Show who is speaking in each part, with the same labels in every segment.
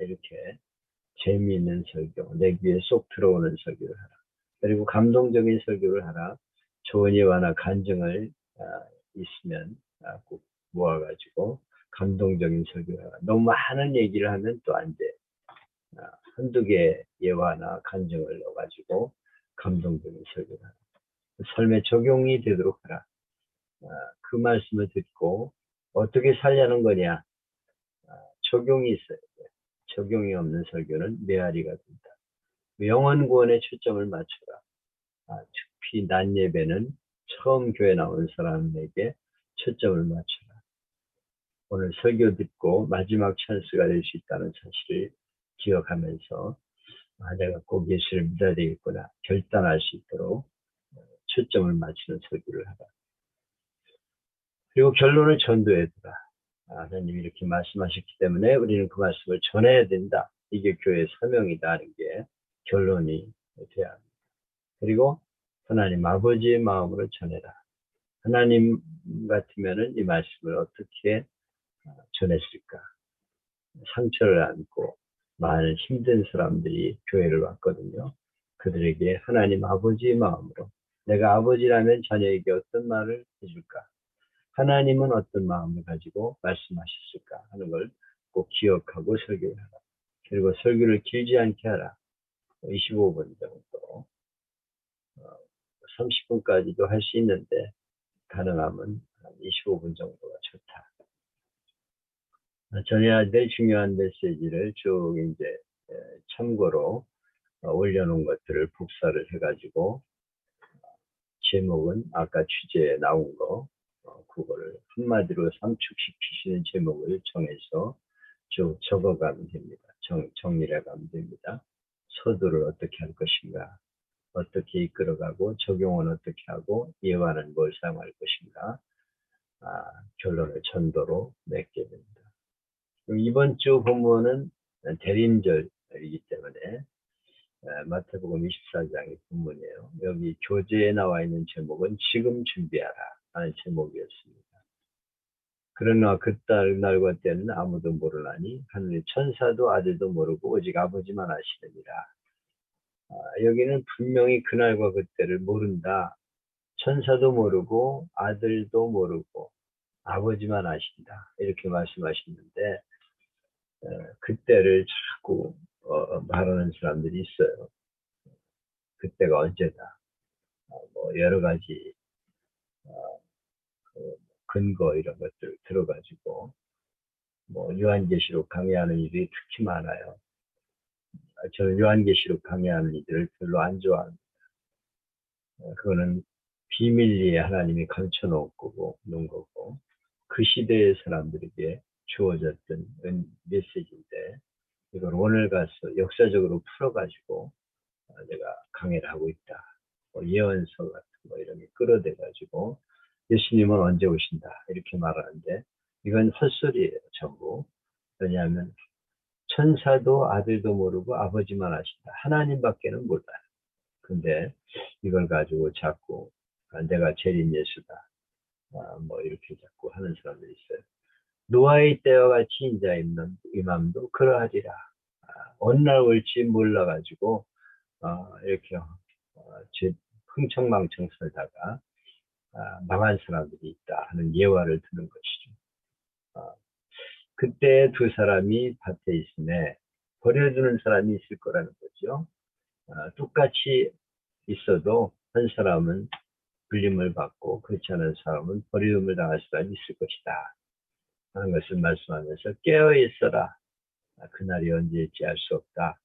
Speaker 1: 이렇게 재미있는 설교, 내 귀에 쏙 들어오는 설교를 하라. 그리고 감동적인 설교를 하라. 좋은 예화나 간증을 있으면 꼭 모아가지고 감동적인 설교를 하라. 너무 많은 얘기를 하면 또 안 돼. 한두 개 예화나 간증을 넣어가지고 감동적인 설교를 하라. 삶에 적용이 되도록 하라. 그 말씀을 듣고 어떻게 살려는 거냐? 적용이 있어야 돼. 적용이 없는 설교는 메아리가 된다. 영혼 구원에 초점을 맞춰라. 특히 낮 예배는 처음 교회 나온 사람에게 초점을 맞춰라. 오늘 설교 듣고 마지막 찬스가 될 수 있다는 사실을 기억하면서 내가 꼭 예수를 믿어야 되겠구나 결단할 수 있도록 초점을 맞추는 설교를 하라. 그리고 결론을 전도해 두라. 하나님이 이렇게 말씀하셨기 때문에 우리는 그 말씀을 전해야 된다. 이게 교회의 사명이다 하는 게 결론이 돼야 합니다. 그리고 하나님 아버지의 마음으로 전해라. 하나님 같으면은 이 말씀을 어떻게 전했을까? 상처를 안고 많은 힘든 사람들이 교회를 왔거든요. 그들에게 하나님 아버지의 마음으로 내가 아버지라면 자녀에게 어떤 말을 해줄까? 하나님은 어떤 마음을 가지고 말씀하셨을까 하는 걸 꼭 기억하고 설교를 하라. 그리고 설교를 길지 않게 하라. 25분 정도, 30분까지도 할 수 있는데 가능하면 25분 정도가 좋다. 전해야 될 중요한 메시지를 쭉 이제 참고로 올려놓은 것들을 복사를 해가지고 제목은 아까 취재에 나온 거 그거를 한마디로 삼축시키시는 제목을 정해서 쭉 적어가면 됩니다. 정리를 해가면 됩니다. 서두를 어떻게 할 것인가, 어떻게 이끌어가고 적용은 어떻게 하고 예화는 뭘 사용할 것인가, 결론을 전도로 맺게 됩니다. 이번 주 본문은 대림절이기 때문에 마태복음 24장의 본문이에요. 여기 교재에 나와 있는 제목은 지금 준비하라 하는 제목이었습니다. 그러나 날과 때는 아무도 모르나니 하늘의 천사도 아들도 모르고 오직 아버지만 아시느니라. 여기는 분명히 그날과 그때를 모른다. 천사도 모르고 아들도 모르고 아버지만 아신다. 이렇게 말씀하시는데 그때를 자꾸 말하는 사람들이 있어요. 그때가 언제다. 뭐 여러 가지 근거 이런 것들을 들어가지고 뭐 요한계시록 강의하는 이들이 특히 많아요. 저는 요한계시록 강의하는 이들을 별로 안 좋아합니다. 그거는 비밀리에 하나님이 감춰놓은 거고 그 시대의 사람들에게 주어졌던 메시지인데 이걸 오늘 가서 역사적으로 풀어가지고 내가 강의를 하고 있다. 예언서 같은 거 이런 게 끌어대가지고 예수님은 언제 오신다 이렇게 말하는데 이건 헛소리예요 전부. 왜냐하면 천사도 아들도 모르고 아버지만 아신다. 하나님밖에는 몰라요. 근데 이걸 가지고 자꾸 내가 재림 예수다. 뭐 이렇게 자꾸 하는 사람들이 있어요. 노아의 때와 같이 인자 임함도 그러하리라. 어느 날 올지 몰라가지고 이렇게 흥청망청 살다가 망한 사람들이 있다 하는 예화를 드는 것이죠. 그때 두 사람이 밭에 있음에 버려두는 사람이 있을 거라는 거죠. 똑같이 있어도 한 사람은 불림을 받고 그렇지 않은 사람은 버림을 당할 사람이 있을 것이다 하는 것을 말씀하면서 깨어 있어라. 그날이 언제일지 알 수 없다.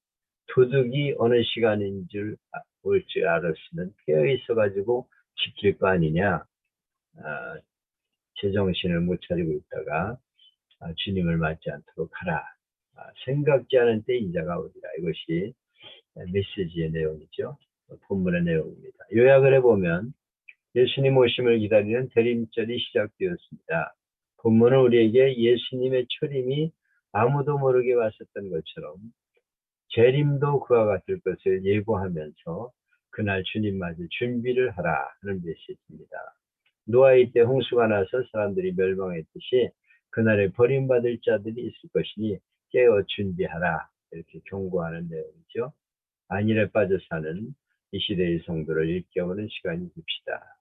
Speaker 1: 도둑이 어느 시간인 줄 올 줄 알았으면 깨어 있어가지고 지킬 거 아니냐. 제정신을 못 차리고 있다가 주님을 맞지 않도록 하라. 생각지 않은 때 인자가 오리라. 이것이 메시지의 내용이죠. 본문의 내용입니다. 요약을 해보면 예수님 오심을 기다리는 대림절이 시작되었습니다. 본문은 우리에게 예수님의 초림이 아무도 모르게 왔었던 것처럼 재림도 그와 같을 것을 예고하면서 그날 주님 맞을 준비를 하라 하는 메시지입니다. 노아의 때 홍수가 나서 사람들이 멸망했듯이 그날에 버림받을 자들이 있을 것이니 깨어 준비하라 이렇게 경고하는 내용이죠. 안일에 빠져 사는 이 시대의 성도를 일깨우는 시간이 됩시다.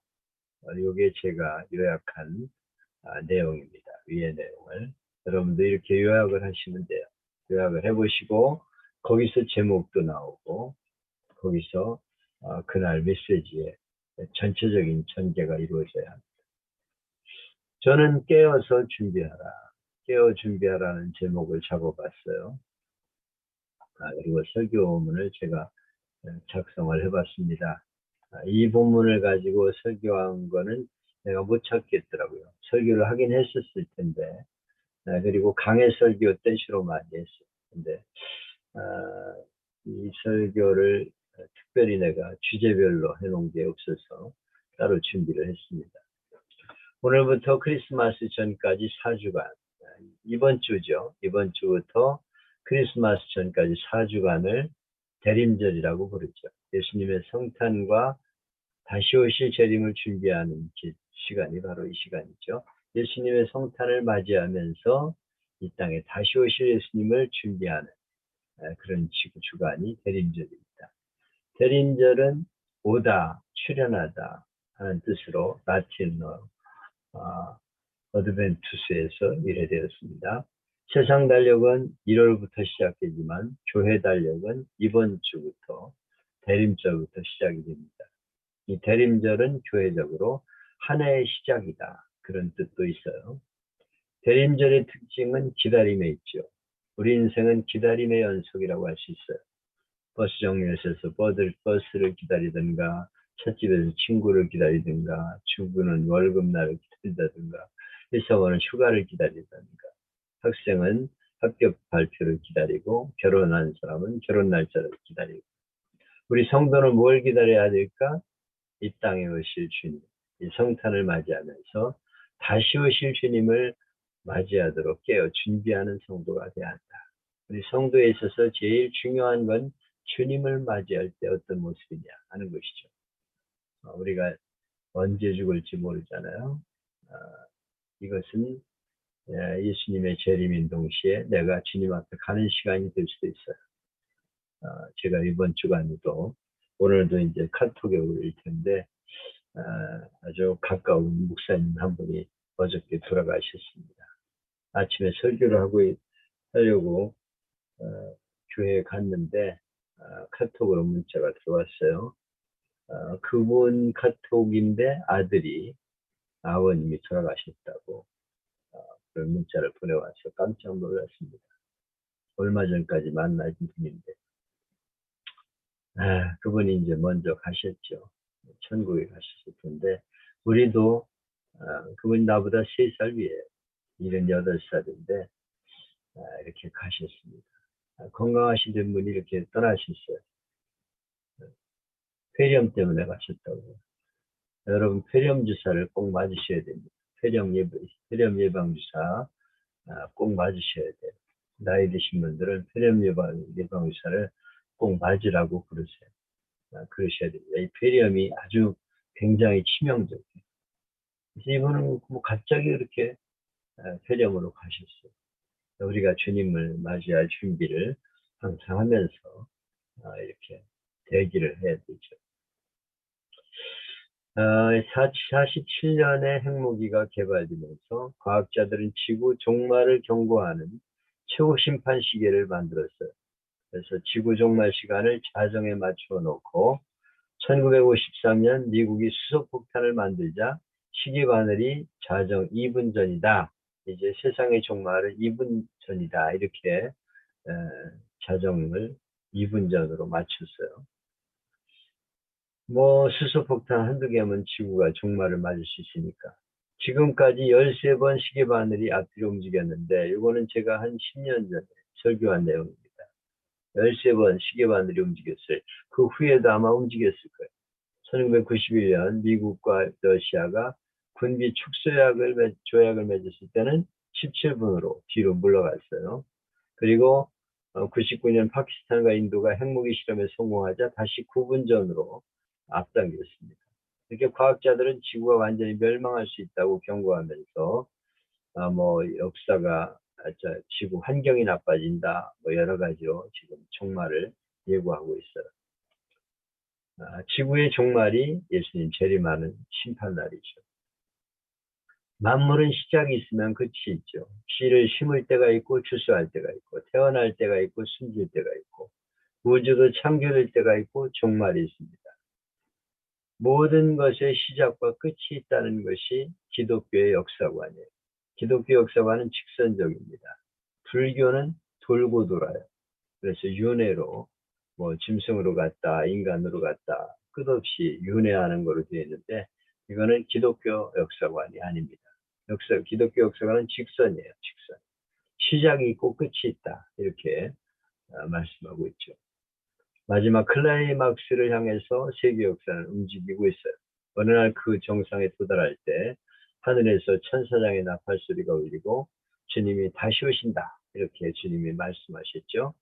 Speaker 1: 이게 제가 요약한 내용입니다. 위의 내용을 여러분도 이렇게 요약을 하시면 돼요. 요약을 해보시고 거기서 제목도 나오고 거기서 그날 메시지에 전체적인 전개가 이루어져야 합니다. 저는 깨어서 준비하라, 깨어 준비하라는 제목을 잡아봤어요. 그리고 설교문을 제가 작성을 해봤습니다. 이 본문을 가지고 설교한 거는 내가 못 찾겠더라고요. 설교를 하긴 했었을 텐데, 그리고 강의 설교 때 주로 많이 했어요. 근데 이 설교를 특별히 내가 주제별로 해놓은 게 없어서 따로 준비를 했습니다. 오늘부터 크리스마스 전까지 4주간, 이번 주죠. 이번 주부터 크리스마스 전까지 4주간을 대림절이라고 부르죠. 예수님의 성탄과 다시 오실 재림을 준비하는 시간이 바로 이 시간이죠. 예수님의 성탄을 맞이하면서 이 땅에 다시 오실 예수님을 준비하는 그런 주간이 대림절입니다. 대림절은 오다, 출현하다 하는 뜻으로 라틴어 어드벤투스에서 유래되었습니다. 세상 달력은 1월부터 시작되지만 교회 달력은 이번 주부터 대림절부터 시작이 됩니다. 이 대림절은 교회적으로 한 해의 시작이다. 그런 뜻도 있어요. 대림절의 특징은 기다림에 있죠. 우리 인생은 기다림의 연속이라고 할 수 있어요. 버스 정류소에서 버스를 기다리든가, 찻집에서 친구를 기다리든가, 주부는 월급날을 기다리든가, 회사원은 휴가를 기다리든가, 학생은 합격 발표를 기다리고, 결혼한 사람은 결혼 날짜를 기다리고, 우리 성도는 뭘 기다려야 될까? 이 땅에 오실 주님, 이 성탄을 맞이하면서 다시 오실 주님을 맞이하도록 깨어 준비하는 성도가 되어야 한다. 우리 성도에 있어서 제일 중요한 건 주님을 맞이할 때 어떤 모습이냐 하는 것이죠. 우리가 언제 죽을지 모르잖아요. 이것은 예수님의 재림인 동시에 내가 주님 앞에 가는 시간이 될 수도 있어요. 제가 이번 주간에도 오늘도 이제 카톡에 올릴 텐데 아주 가까운 목사님 한 분이 어저께 돌아가셨습니다. 아침에 설교를 하려고 교회에 갔는데 카톡으로 문자가 들어왔어요. 그분 카톡인데 아버님이 돌아가셨다고 그런 문자를 보내와서 깜짝 놀랐습니다. 얼마 전까지 만나신 분인데 그분이 이제 먼저 가셨죠. 천국에 가셨을 텐데 우리도 그분이 나보다 3살 위에 78살인데 이렇게 가셨습니다. 건강하시던 분이 이렇게 떠나셨어요. 폐렴 때문에 가셨다고요. 여러분 폐렴 주사를 꼭 맞으셔야 됩니다. 폐렴 예방 주사 꼭 맞으셔야 돼요. 나이 드신 분들은 폐렴 예방 주사를 꼭 맞으라고 그러셔야 됩니다. 이 폐렴이 아주 굉장히 치명적이에요. 그래서 이분은 뭐 갑자기 이렇게 폐렴으로 가셨어요. 우리가 주님을 맞이할 준비를 항상 하면서 이렇게 대기를 해야 되죠. 47년에 핵무기가 개발되면서 과학자들은 지구 종말을 경고하는 최후 심판 시계를 만들었어요. 그래서 지구 종말 시간을 자정에 맞춰 놓고 1953년 미국이 수소폭탄을 만들자 시계바늘이 자정 2분 전이다. 이제 세상의 종말은 2분 전이다. 이렇게 자정을 2분 전으로 맞췄어요. 수소폭탄 한두 개면 지구가 종말을 맞을 수 있으니까. 지금까지 13번 시계바늘이 앞뒤로 움직였는데 이거는 제가 한 10년 전에 설교한 내용입니다. 13번 시계바늘이 움직였어요. 그 후에도 아마 움직였을 거예요. 1991년 미국과 러시아가 군비 조약을 맺었을 때는 17분으로 뒤로 물러갔어요. 그리고 99년 파키스탄과 인도가 핵무기 실험에 성공하자 다시 9분 전으로 앞당겼습니다. 이렇게 과학자들은 지구가 완전히 멸망할 수 있다고 경고하면서 역사가 지구 환경이 나빠진다. 뭐 여러 가지로 지금 종말을 예고하고 있어요. 지구의 종말이 예수님 재림하는 심판날이죠. 만물은 시작이 있으면 끝이 있죠. 씨를 심을 때가 있고 추수할 때가 있고 태어날 때가 있고 숨질 때가 있고 우주도 창조될 때가 있고 종말이 있습니다. 모든 것의 시작과 끝이 있다는 것이 기독교의 역사관이에요. 기독교 역사관은 직선적입니다. 불교는 돌고 돌아요. 그래서 윤회로 뭐 짐승으로 갔다 인간으로 갔다 끝없이 윤회하는 거로 되어 있는데 이거는 기독교 역사관이 아닙니다. 기독교 역사관은 직선이에요. 직선. 시작이 있고 끝이 있다. 이렇게 말씀하고 있죠. 마지막 클라이막스를 향해서 세계 역사는 움직이고 있어요. 어느 날 그 정상에 도달할 때 하늘에서 천사장의 나팔 소리가 울리고 주님이 다시 오신다. 이렇게 주님이 말씀하셨죠.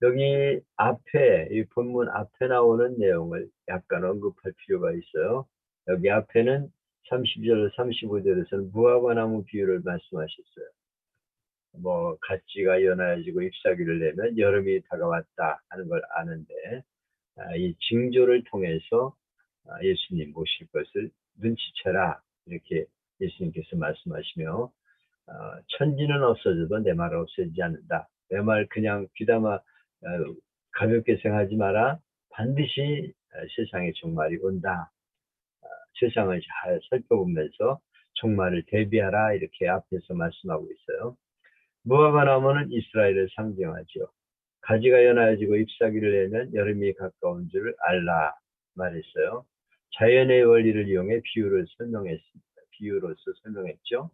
Speaker 1: 여기 앞에, 이 본문 앞에 나오는 내용을 약간 언급할 필요가 있어요. 여기 앞에는 30절, 35절에서는 무화과 나무 비유를 말씀하셨어요. 뭐 가지가 연하여지고 잎사귀를 내면 여름이 다가왔다 하는 걸 아는데 이 징조를 통해서 예수님 모실 것을 눈치채라 이렇게 예수님께서 말씀하시며 천지는 없어져도 내 말 없어지지 않는다. 내 말 그냥 귀담아 가볍게 생각하지 마라. 반드시 세상에 종말이 온다. 세상을 잘 살펴보면서 종말을 대비하라 이렇게 앞에서 말씀하고 있어요. 무화과 나무는 이스라엘을 상징하죠. 가지가 연하여지고 잎사귀를 내면 여름이 가까운 줄을 알라 말했어요. 자연의 원리를 이용해 비유를 설명했습니다. 비유로서 설명했죠.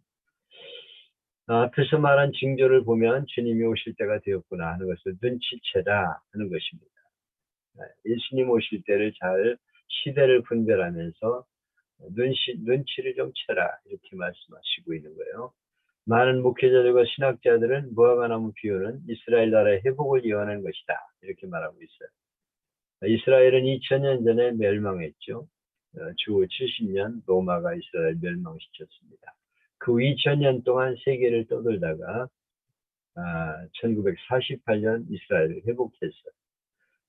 Speaker 1: 앞에서 말한 징조를 보면 주님이 오실 때가 되었구나 하는 것을 눈치채라 하는 것입니다. 예수님 오실 때를 잘 시대를 분별하면서 눈치를 좀 채라 이렇게 말씀하시고 있는 거예요. 많은 목회자들과 신학자들은 무화과나무 비유는 이스라엘 나라의 회복을 예언하는 것이다 이렇게 말하고 있어요. 이스라엘은 2000년 전에 멸망했죠. 주 70년 로마가 이스라엘 멸망시켰습니다. 그 2000년 동안 세계를 떠돌다가 1948년 이스라엘을 회복했어요.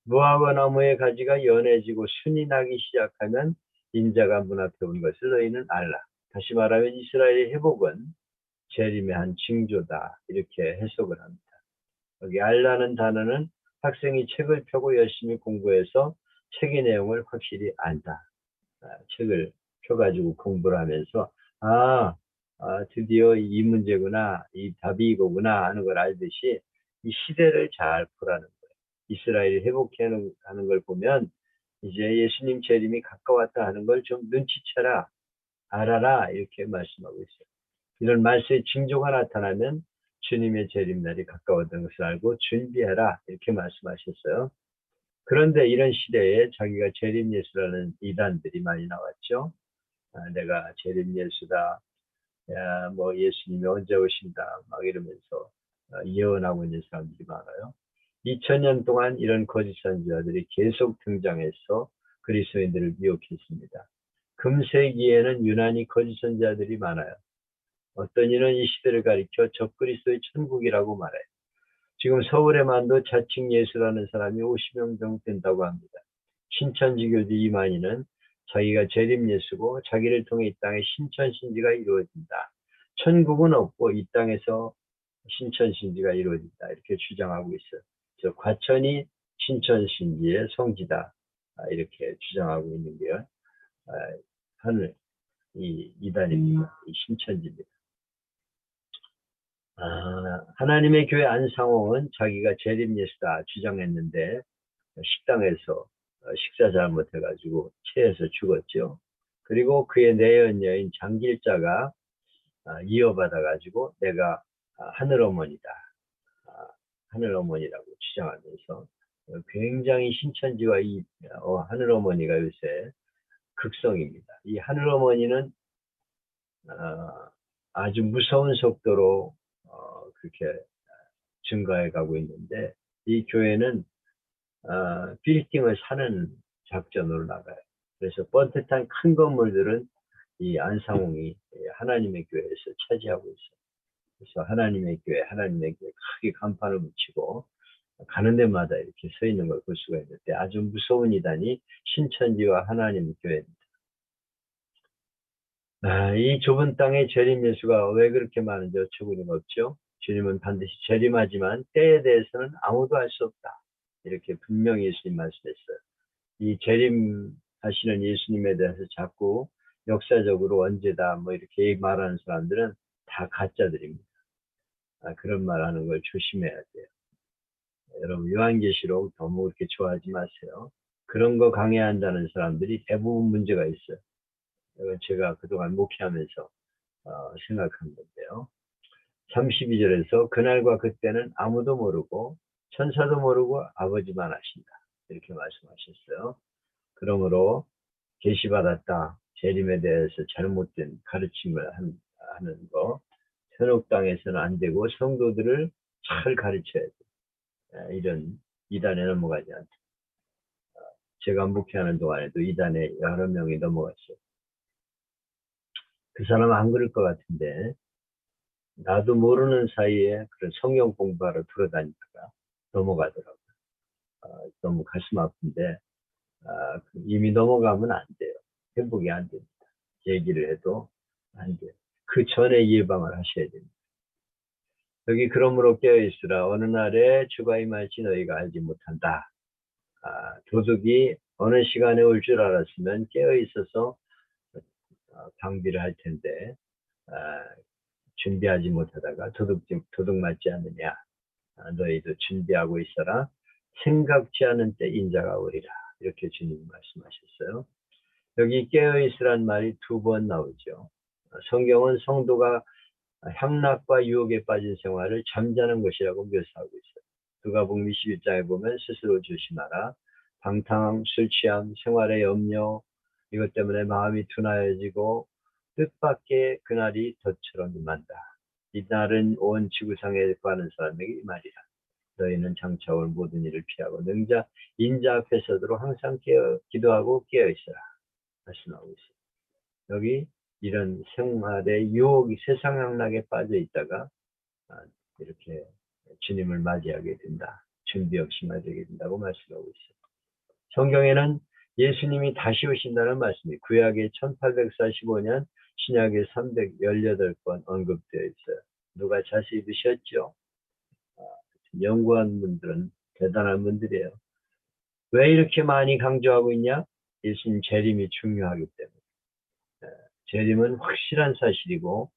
Speaker 1: 무화과 나무의 가지가 연해지고 순이 나기 시작하면 인자가 문 앞에 온 것을 너희는 알라. 다시 말하면 이스라엘의 회복은 재림의 한 징조다 이렇게 해석을 합니다. 여기 알라는 단어는 학생이 책을 펴고 열심히 공부해서 책의 내용을 확실히 안다. 책을 펴가지고 공부를 하면서 드디어 이 문제구나 이 답이 이거구나 하는 걸 알듯이 이 시대를 잘 보라는 거예요. 이스라엘이 회복하는 걸 보면 이제 예수님 재림이 가까웠다 하는 걸 좀 눈치채라 알아라 이렇게 말씀하고 있어요. 이런 말세의 징조가 나타나면 주님의 재림날이 가까웠던 것을 알고 준비해라 이렇게 말씀하셨어요. 그런데 이런 시대에 자기가 재림 예수라는 이단들이 많이 나왔죠. 내가 재림 예수다. 뭐 예수님이 언제 오신다. 막 이러면서 예언하고 있는 사람들이 많아요. 2000년 동안 이런 거짓 선지자들이 계속 등장해서 그리스도인들을 미혹했습니다. 금세기에는 유난히 거짓 선지자들이 많아요. 어떤 이는 이 시대를 가리켜 적그리스도의 천국이라고 말해요. 지금 서울에만도 자칭 예수라는 사람이 50명 정도 된다고 합니다. 신천지교주 이만희는 자기가 재림 예수고 자기를 통해 이 땅에 신천신지가 이루어진다. 천국은 없고 이 땅에서 신천신지가 이루어진다. 이렇게 주장하고 있어요. 그래서 과천이 신천신지의 성지다. 이렇게 주장하고 있는 게 하늘 이 이단입니다. 이 신천지입니다. 하나님의 교회 안상홍은 자기가 재림 예수다 주장했는데 식당에서 식사 잘못해가지고 체해서 죽었죠. 그리고 그의 내연 여인 장길자가 이어받아가지고 내가 하늘어머니다. 하늘어머니라고 주장하면서 굉장히 신천지와 이 하늘어머니가 요새 극성입니다. 이 하늘어머니는 아주 무서운 속도로 그렇게 증가해 가고 있는데 이 교회는 빌딩을 사는 작전으로 나가요. 그래서 뻔듯한 큰 건물들은 이 안상홍이 하나님의 교회에서 차지하고 있어요. 그래서 하나님의 교회 크게 간판을 붙이고 가는 데마다 이렇게 서 있는 걸 볼 수가 있는데 아주 무서운 이단이 신천지와 하나님 교회입니다. 이 좁은 땅에 재림 예수가 왜 그렇게 많은지 어처구니가 없죠. 주님은 반드시 재림하지만 때에 대해서는 아무도 알 수 없다. 이렇게 분명히 예수님 말씀했어요. 이 재림하시는 예수님에 대해서 자꾸 역사적으로 언제다 뭐 이렇게 말하는 사람들은 다 가짜들입니다. 그런 말하는 걸 조심해야 돼요. 여러분 요한계시록 너무 그렇게 좋아하지 마세요. 그런 거 강해한다는 사람들이 대부분 문제가 있어요. 이건 제가 그동안 목회하면서 생각한 건데요. 32절에서 그날과 그때는 아무도 모르고 천사도 모르고 아버지만 아신다. 이렇게 말씀하셨어요. 그러므로 계시받았다. 재림에 대해서 잘못된 가르침을 하는 거 현혹 땅에서는 안 되고 성도들을 잘 가르쳐야 돼. 이런 이단에 넘어가지 않다. 제가 목회하는 동안에도 이단에 여러 명이 넘어갔어요. 그 사람은 안 그럴 것 같은데 나도 모르는 사이에 그런 성경 공부하러 돌아다니다가 넘어가더라고요. 너무 가슴 아픈데 이미 넘어가면 안 돼요. 회복이 안 됩니다. 얘기를 해도 안 돼요. 그 전에 예방을 하셔야 됩니다. 여기 그러므로 깨어있으라. 어느 날에 주가 임할지 너희가 알지 못한다. 도둑이 어느 시간에 올 줄 알았으면 깨어있어서 방비를 할 텐데 준비하지 못하다가 도둑 맞지 않느냐. 너희도 준비하고 있어라. 생각지 않은 때 인자가 오리라. 이렇게 주님이 말씀하셨어요. 여기 깨어있으란 말이 2번 나오죠. 성경은 성도가 향락과 유혹에 빠진 생활을 잠자는 것이라고 묘사하고 있어요. 누가복음 21장에 보면 스스로 조심하라. 방탕, 술 취함, 생활의 염려, 이것 때문에 마음이 둔하여지고 뜻밖의 그날이 덫처럼 임한다. 이날은 온 지구상에 가는 사람에게 이 말이라. 너희는 장차 올 모든 일을 피하고 능자 인자 앞에 서도록 항상 기도하고 깨어있어라. 말씀하고 있어요. 여기 이런 생활의 유혹이 세상 향락에 빠져 있다가 이렇게 주님을 맞이하게 된다. 준비 없이 맞이하게 된다고 말씀하고 있어요. 성경에는 예수님이 다시 오신다는 말씀이 구약의 1845년, 신약의 318번 언급되어 있어요. 누가 자세히 드셨죠? 연구한 분들은 대단한 분들이에요. 왜 이렇게 많이 강조하고 있냐? 예수님 재림이 중요하기 때문에. 재림은 확실한 사실이고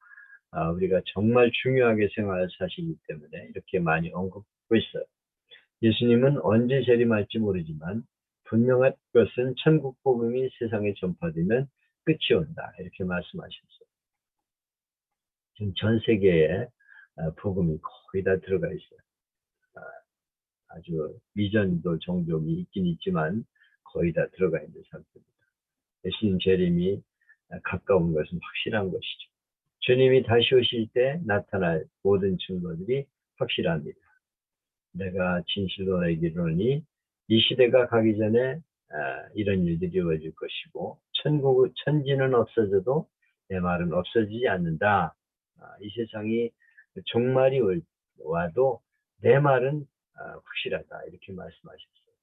Speaker 1: 우리가 정말 중요하게 생각할 사실이기 때문에 이렇게 많이 언급하고 있어요. 예수님은 언제 재림할지 모르지만 분명한 것은 천국 복음이 세상에 전파되면 끝이 온다. 이렇게 말씀하셨어요. 지금 전 세계에 복음이 거의 다 들어가 있어요. 아주 미전도 종족이 있긴 있지만 거의 다 들어가 있는 상태입니다. 예수님 재림이 가까운 것은 확실한 것이죠. 주님이 다시 오실 때 나타날 모든 증거들이 확실합니다. 내가 진실로 너에게 이르노니 이 시대가 가기 전에 이런 일들이 이루어질 것이고 천지는 없어져도 내 말은 없어지지 않는다. 이 세상이 종말이 와도 내 말은 확실하다. 이렇게 말씀하셨어요.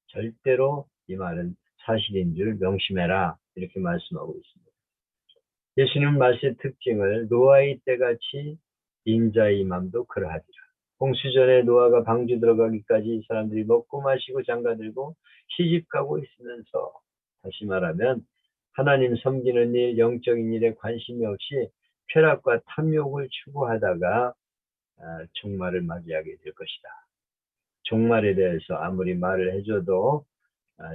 Speaker 1: 절대로 이 말은 사실인 줄 명심해라. 이렇게 말씀하고 있습니다. 예수님 말씀의 특징을 노아의 때같이 인자의 임함도 그러하리라. 홍수전에 노아가 방주 들어가기까지 사람들이 먹고 마시고 장가들고 시집가고 있으면서 다시 말하면 하나님 섬기는 일, 영적인 일에 관심이 없이 쾌락과 탐욕을 추구하다가 종말을 맞이하게 될 것이다. 종말에 대해서 아무리 말을 해줘도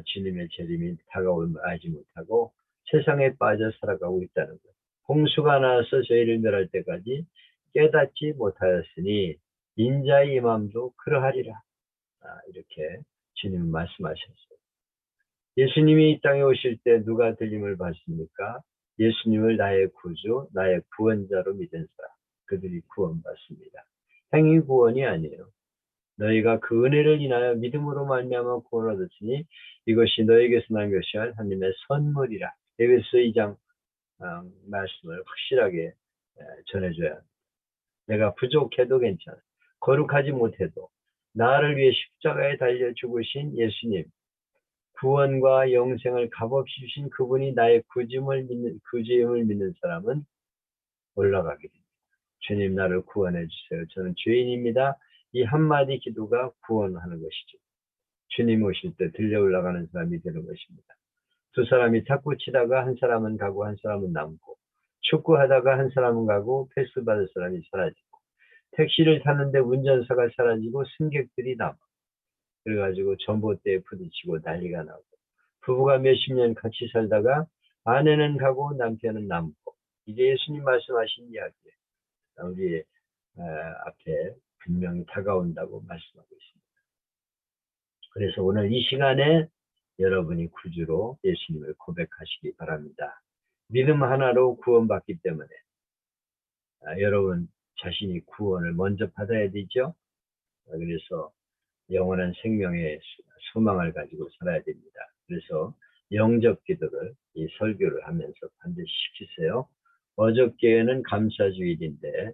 Speaker 1: 주님의 재림이 다가오면 알지 못하고 세상에 빠져 살아가고 있다는 것. 홍수가 나서 저희를 멸할 때까지 깨닫지 못하였으니 인자의 임함도 그러하리라. 이렇게 주님은 말씀하셨어요. 예수님이 이 땅에 오실 때 누가 들림을 받습니까? 예수님을 나의 구주, 나의 구원자로 믿은 사람. 그들이 구원받습니다. 행위 구원이 아니에요. 너희가 그 은혜를 인하여 믿음으로 말미암아 구원을 얻었으니 이것이 너희에게서 난 것이 아니라 하나님의 선물이라. 에베소 2장 말씀을 확실하게 전해줘야 합니다. 내가 부족해도 괜찮아. 거룩하지 못해도 나를 위해 십자가에 달려 죽으신 예수님, 구원과 영생을 값없이 주신 그분이 나의 구주임을 믿는 사람은 올라가게 됩니다. 주님 나를 구원해 주세요. 저는 죄인입니다. 이 한마디 기도가 구원하는 것이죠. 주님 오실 때 들려 올라가는 사람이 되는 것입니다. 두 사람이 탁구 치다가 한 사람은 가고 한 사람은 남고, 축구하다가 한 사람은 가고 패스 받을 사람이 사라지고, 택시를 탔는데 운전사가 사라지고 승객들이 남아. 그래가지고 전봇대에 부딪히고 난리가 나고, 부부가 몇십 년 같이 살다가 아내는 가고 남편은 남고, 이게 예수님 말씀하신 이야기예요. 우리 앞에 분명히 다가온다고 말씀하고 있습니다. 그래서 오늘 이 시간에 여러분이 구주로 예수님을 고백하시기 바랍니다. 믿음 하나로 구원받기 때문에 여러분 자신이 구원을 먼저 받아야 되죠. 그래서 영원한 생명의 소망을 가지고 살아야 됩니다. 그래서 영접 기도를 이 설교를 하면서 반드시 시키세요. 어저께는 감사주일인데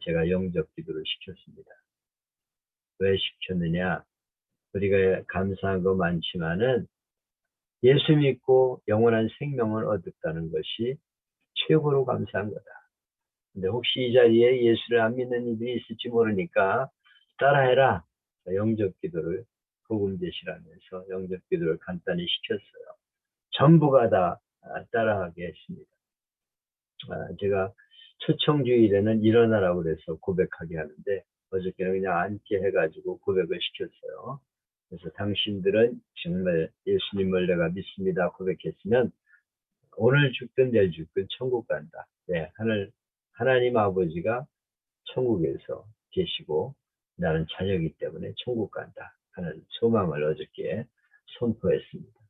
Speaker 1: 제가 영접 기도를 시켰습니다. 왜 시켰느냐? 우리가 감사한 거 많지만은 예수 믿고 영원한 생명을 얻었다는 것이 최고로 감사한 거다. 근데 혹시 이 자리에 예수를 안 믿는 이들이 있을지 모르니까 따라해라. 영접 기도를 복음 제시하면서 영접 기도를 간단히 시켰어요. 전부가 다 따라하게 했습니다. 제가 초청주일에는 일어나라고 그래서 고백하게 하는데 어저께는 그냥 앉게 해가지고 고백을 시켰어요. 그래서 당신들은 정말 예수님을 내가 믿습니다 고백했으면 오늘 죽든 내일 죽든 천국 간다. 네, 하나님 아버지가 천국에서 계시고 나는 자녀이기 때문에 천국 간다 하는 소망을 어저께 선포했습니다.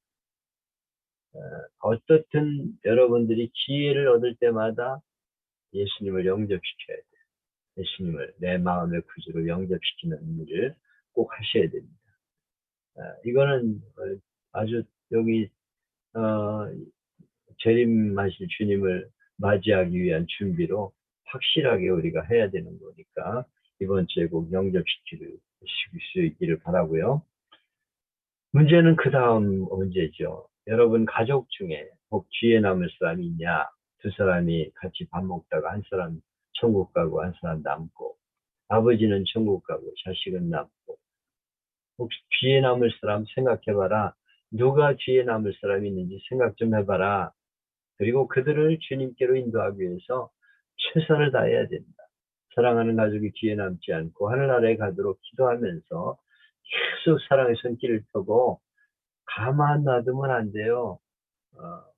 Speaker 1: 어떻든 여러분들이 기회를 얻을 때마다 예수님을 영접시켜야 돼요. 예수님을 내 마음의 구주로 영접시키는 일을 꼭 하셔야 됩니다. 이거는 아주 여기 재림하실 주님을 맞이하기 위한 준비로 확실하게 우리가 해야 되는 거니까 이번 주에 꼭 영접시킬 수 있기를 바라고요. 문제는 그 다음 문제죠. 여러분 가족 중에 꼭 뒤에 남을 사람이 있냐? 두 사람이 같이 밥 먹다가 한 사람 천국 가고 한 사람 남고, 아버지는 천국 가고 자식은 남고, 혹시 뒤에 남을 사람 생각해봐라. 누가 뒤에 남을 사람이 있는지 생각 좀 해봐라. 그리고 그들을 주님께로 인도하기 위해서 최선을 다해야 됩니다. 사랑하는 가족이 뒤에 남지 않고 하늘나라에 가도록 기도하면서 계속 사랑의 손길을 펴고 가만 놔두면 안 돼요.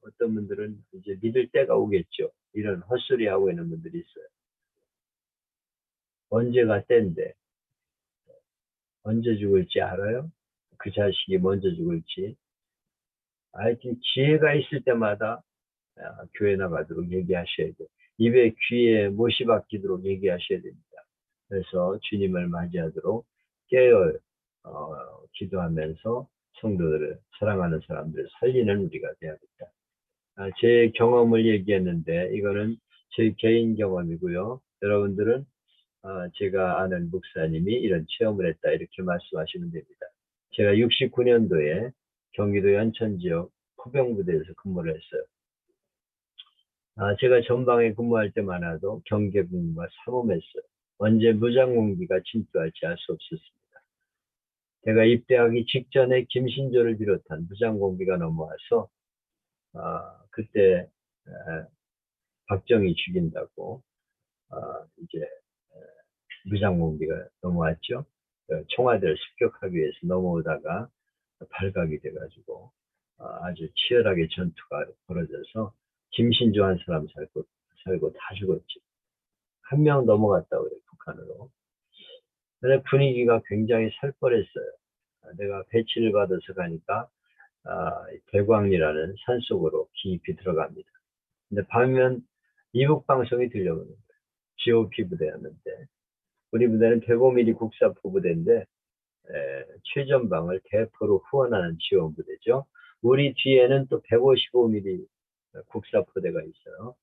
Speaker 1: 어떤 분들은 이제 믿을 때가 오겠죠. 이런 헛소리 하고 있는 분들이 있어요. 언제가 때인데 언제 죽을지 알아요? 그 자식이 먼저 죽을지. 하여튼 기회가 있을 때마다 교회 나가도록 얘기하셔야 돼요. 입에 귀에 못이 박히도록 얘기하셔야 됩니다. 그래서 주님을 맞이하도록 깨어 기도하면서 성도들을 사랑하는 사람들을 살리는 우리가 되야겠다. 제 경험을 얘기했는데 이거는 제 개인 경험이고요. 여러분들은 제가 아는 목사님이 이런 체험을 했다 이렇게 말씀하시면 됩니다. 제가 69년도에 경기도 연천 지역 포병부대에서 근무를 했어요. 제가 전방에 근무할 때만 해도 경계근무가 삼엄했어요. 언제 무장공비가 침투할지 알 수 없었습니다. 제가 입대하기 직전에 김신조를 비롯한 무장공비가 넘어와서 그때 박정희 죽인다고 이제 무장공비가 넘어왔죠. 청와대를 습격하기 위해서 넘어오다가 발각이 돼가지고 아주 치열하게 전투가 벌어져서 김신조 한 사람 살고 다 죽었지. 한 명 넘어갔다고 그래 북한으로. 근데 분위기가 굉장히 살벌했어요. 내가 배치를 받아서 가니까 대광리라는 산속으로 깊이 들어갑니다. 근데 밤이면 이북 방송이 들려오는 거예요. GOP 부대였는데 우리 부대는 105mm 국사포 부대인데 최전방을 대포로 후원하는 지원 부대죠. 우리 뒤에는 또 155mm 국사포대가 있어요.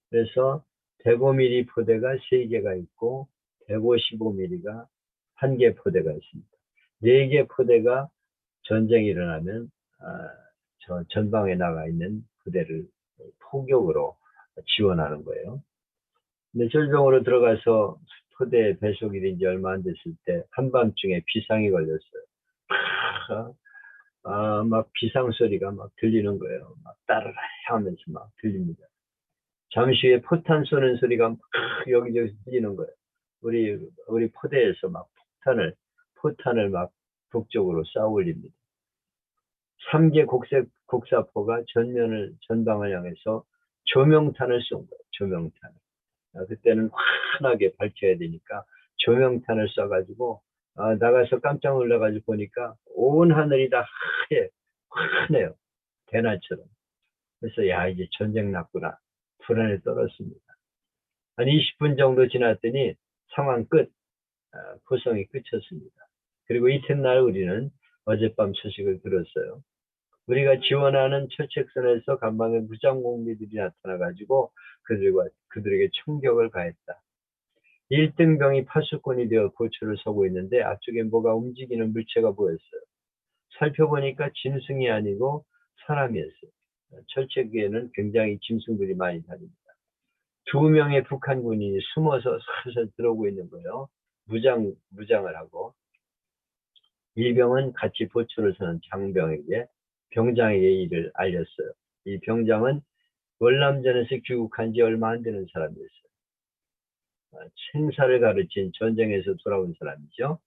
Speaker 1: 그래서 105mm 포대가 3개가 있고 155mm가 한 개 포대가 있습니다. 4개 포대가 전쟁이 일어나면 저 전방에 나가 있는 부대를 포격으로 지원하는 거예요. 근데 절병으로 들어가서 포대 배속이 된 지 얼마 안 됐을 때 한밤중에 비상이 걸렸어요. 막 비상 소리가 막 들리는 거예요. 막 따르르 하면서 막 들립니다. 잠시 후에 포탄 쏘는 소리가 막 여기저기서 들리는 거예요. 우리 포대에서 막 포탄을 막 북쪽으로 쌓아 올립니다. 3개 곡사포가 전방을 향해서 조명탄을 쏜 거예요. 조명탄을. 그때는 환하게 밝혀야 되니까 조명탄을 쏴가지고 나가서 깜짝 놀라가지고 보니까 온 하늘이 다 환해요. 대낮처럼. 그래서 야, 이제 전쟁 났구나. 불안에 떨었습니다. 한 20분 정도 지났더니 상황 끝. 구성이 끝쳤습니다. 그리고 이튿날 우리는 어젯밤 소식을 들었어요. 우리가 지원하는 철책선에서 간방에 무장공비들이 나타나가지고 그들에게 총격을 가했다. 1등병이 파수꾼이 되어 고초를 서고 있는데 앞쪽에 뭐가 움직이는 물체가 보였어요. 살펴보니까 짐승이 아니고 사람이었어요. 철책위에는 굉장히 짐승들이 많이 다닙니다. 2명의 북한 군인이 숨어서 살살 들어오고 있는 거예요. 무장을 하고. 일병은 같이 보초를 서는 병장에게 일을 알렸어요. 이 병장은 월남전에서 귀국한 지 얼마 안 되는 사람이었어요. 생사를 가르친 전쟁에서 돌아온 사람이죠.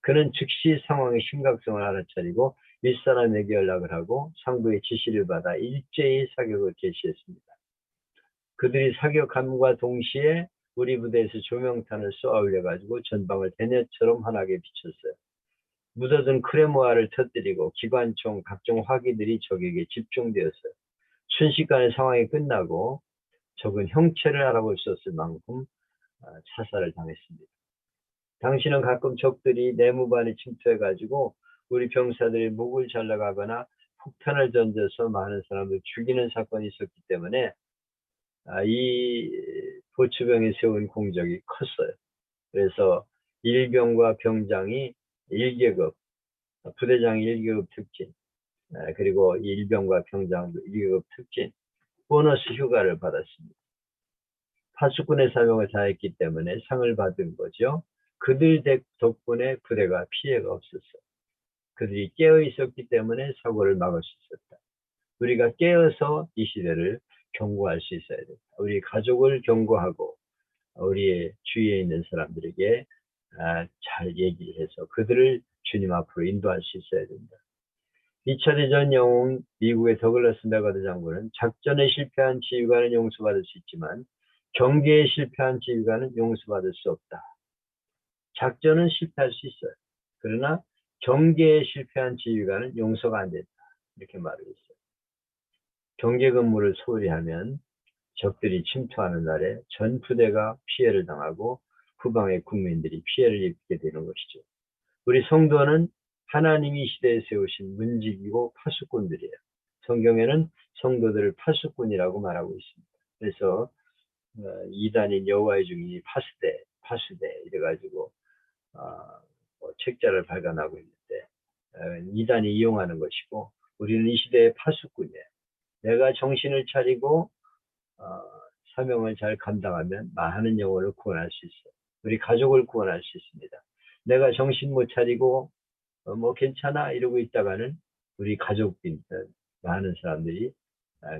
Speaker 1: 그는 즉시 상황의 심각성을 알아차리고 윗사람에게 연락을 하고 상부의 지시를 받아 일제히 사격을 개시했습니다. 그들이 사격함과 동시에 우리 부대에서 조명탄을 쏘아 올려가지고 전방을 대낮처럼 환하게 비쳤어요. 묻어든 크레모아를 터뜨리고 기관총 각종 화기들이 적에게 집중되었어요. 순식간에 상황이 끝나고 적은 형체를 알아볼 수 없을 만큼 차살을 당했습니다. 당시는 가끔 적들이 내무반에 침투해가지고 우리 병사들이 목을 잘라가거나 폭탄을 던져서 많은 사람을 죽이는 사건이 있었기 때문에 이 보추병이 세운 공적이 컸어요. 그래서 일병과 병장이 1계급, 부대장이 1계급 특진, 그리고 일병과 병장도 1계급 특진, 보너스 휴가를 받았습니다. 파수꾼의 사명을 다했기 때문에 상을 받은 거죠. 그들 덕분에 부대가 피해가 없었어요. 그들이 깨어 있었기 때문에 사고를 막을 수 있었다. 우리가 깨어서 이 시대를 경고할 수 있어야 된다. 우리 가족을 경고하고 우리의 주위에 있는 사람들에게 잘 얘기를 해서 그들을 주님 앞으로 인도할 수 있어야 된다. 2차 대전 영웅 미국의 더글라스 메가드 장군은 작전에 실패한 지휘관은 용서받을 수 있지만 경계에 실패한 지휘관은 용서받을 수 없다. 작전은 실패할 수 있어요. 그러나 경계에 실패한 지휘관은 용서가 안 된다. 이렇게 말을 했어요. 경계 근무를 소홀히 하면 적들이 침투하는 날에 전 부대가 피해를 당하고 후방의 국민들이 피해를 입게 되는 것이죠. 우리 성도는 하나님이 시대에 세우신 문지기고 파수꾼들이에요. 성경에는 성도들을 파수꾼이라고 말하고 있습니다. 그래서 이단인 여호와의 증인이 파수대 이래가지고 책자를 발간하고 있는데 이단이 이용하는 것이고 우리는 이 시대의 파수꾼이에요. 내가 정신을 차리고 사명을 잘 감당하면 많은 영혼을 구원할 수 있어요. 우리 가족을 구원할 수 있습니다. 내가 정신 못 차리고 뭐 괜찮아 이러고 있다가는 우리 가족인 많은 사람들이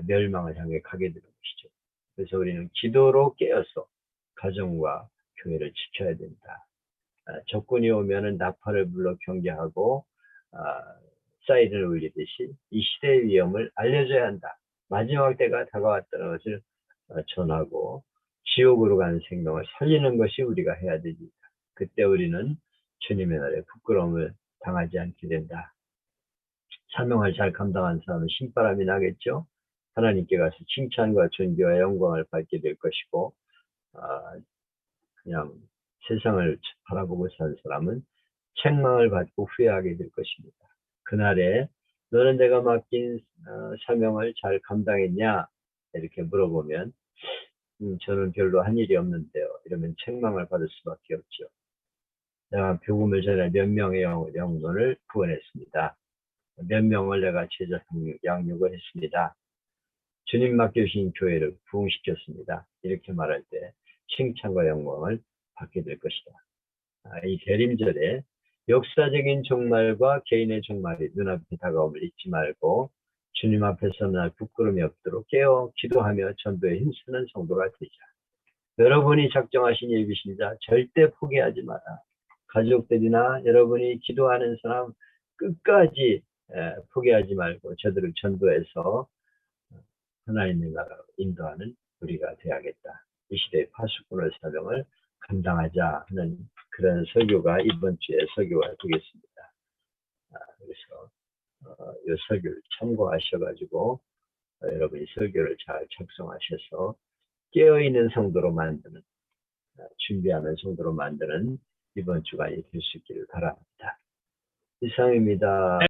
Speaker 1: 멸망을 향해 가게 되는 것이죠. 그래서 우리는 기도로 깨어서 가정과 교회를 지켜야 된다. 적군이 오면은 나팔을 불러 경계하고 사이렌을 울리듯이 이 시대의 위험을 알려줘야 한다. 마지막 때가 다가왔다는 것을 전하고 지옥으로 가는 생명을 살리는 것이 우리가 해야 됩니다. 그때 우리는 주님의 날에 부끄러움을 당하지 않게 된다. 사명을 잘 감당한 사람은 신바람이 나겠죠. 하나님께 가서 칭찬과 존귀와 영광을 받게 될 것이고 그냥 세상을 바라보고 산 사람은 책망을 받고 후회하게 될 것입니다. 그날에 너는 내가 맡긴 사명을 잘 감당했냐 이렇게 물어보면 저는 별로 한 일이 없는데요. 이러면 책망을 받을 수밖에 없죠. 내가 복음을 전해 몇 명의 영혼을 구원했습니다. 몇 명을 내가 제자 양육을 했습니다. 주님 맡겨주신 교회를 부흥시켰습니다. 이렇게 말할 때 칭찬과 영광을 받게 될 것이다. 이 대림절에 역사적인 종말과 개인의 종말이 눈앞에 다가옴을 잊지 말고 주님 앞에서 날 부끄러움이 없도록 깨어 기도하며 전도에 힘쓰는 성도가 되자. 여러분이 작정하신 예비신자 절대 포기하지 마라. 가족들이나 여러분이 기도하는 사람 끝까지 포기하지 말고 저들을 전도해서 하나님의 나라로 인도하는 우리가 되어야겠다. 이 시대의 파수꾼의 사명을 감당하자 하는 그런 설교가 이번 주에 설교가 되겠습니다. 그래서 이 설교를 참고하셔가지고 여러분이 설교를 잘 작성하셔서 깨어있는 성도로 만드는 준비하는 성도로 만드는 이번 주간이 될 수 있기를 바랍니다. 이상입니다.